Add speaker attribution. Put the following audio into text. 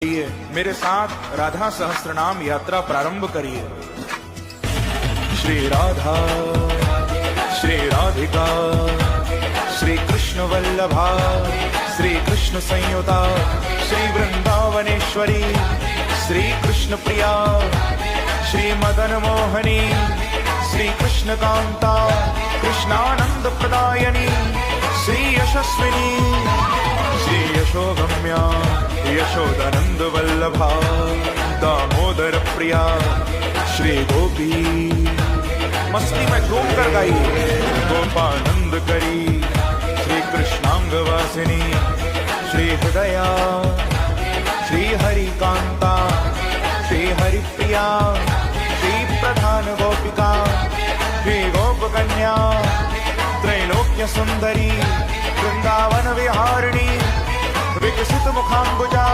Speaker 1: मेरे साथ राधा सहस्त्रनाम यात्रा प्रारंभ करिए। श्री राधा, श्री राधिका, श्री कृष्ण वल्लभा, श्री कृष्ण संयुता, श्री वृंदावनेश्वरी, श्री कृष्ण प्रिया, श्री मदन मोहनी, श्री कृष्ण कांता, कृष्णानंद प्रदायनी, श्री यशस्विनी, श्री यशोगम्या, यशोदानंद वल्लभा, दामोदर प्रिया, श्री गोपी। मस्ती में झूम कर गाइए। गोपानंद करी, श्री कृष्णांग वासिनी, श्री हृदया, श्री हरि कांता, श्री हरि प्रिया, श्री प्रधान गोपिका, श्री गोप कन्या, त्रैलोक्य सुंदरी, वृंदावन विहारिणी, विकसित मुखाम्बुजा।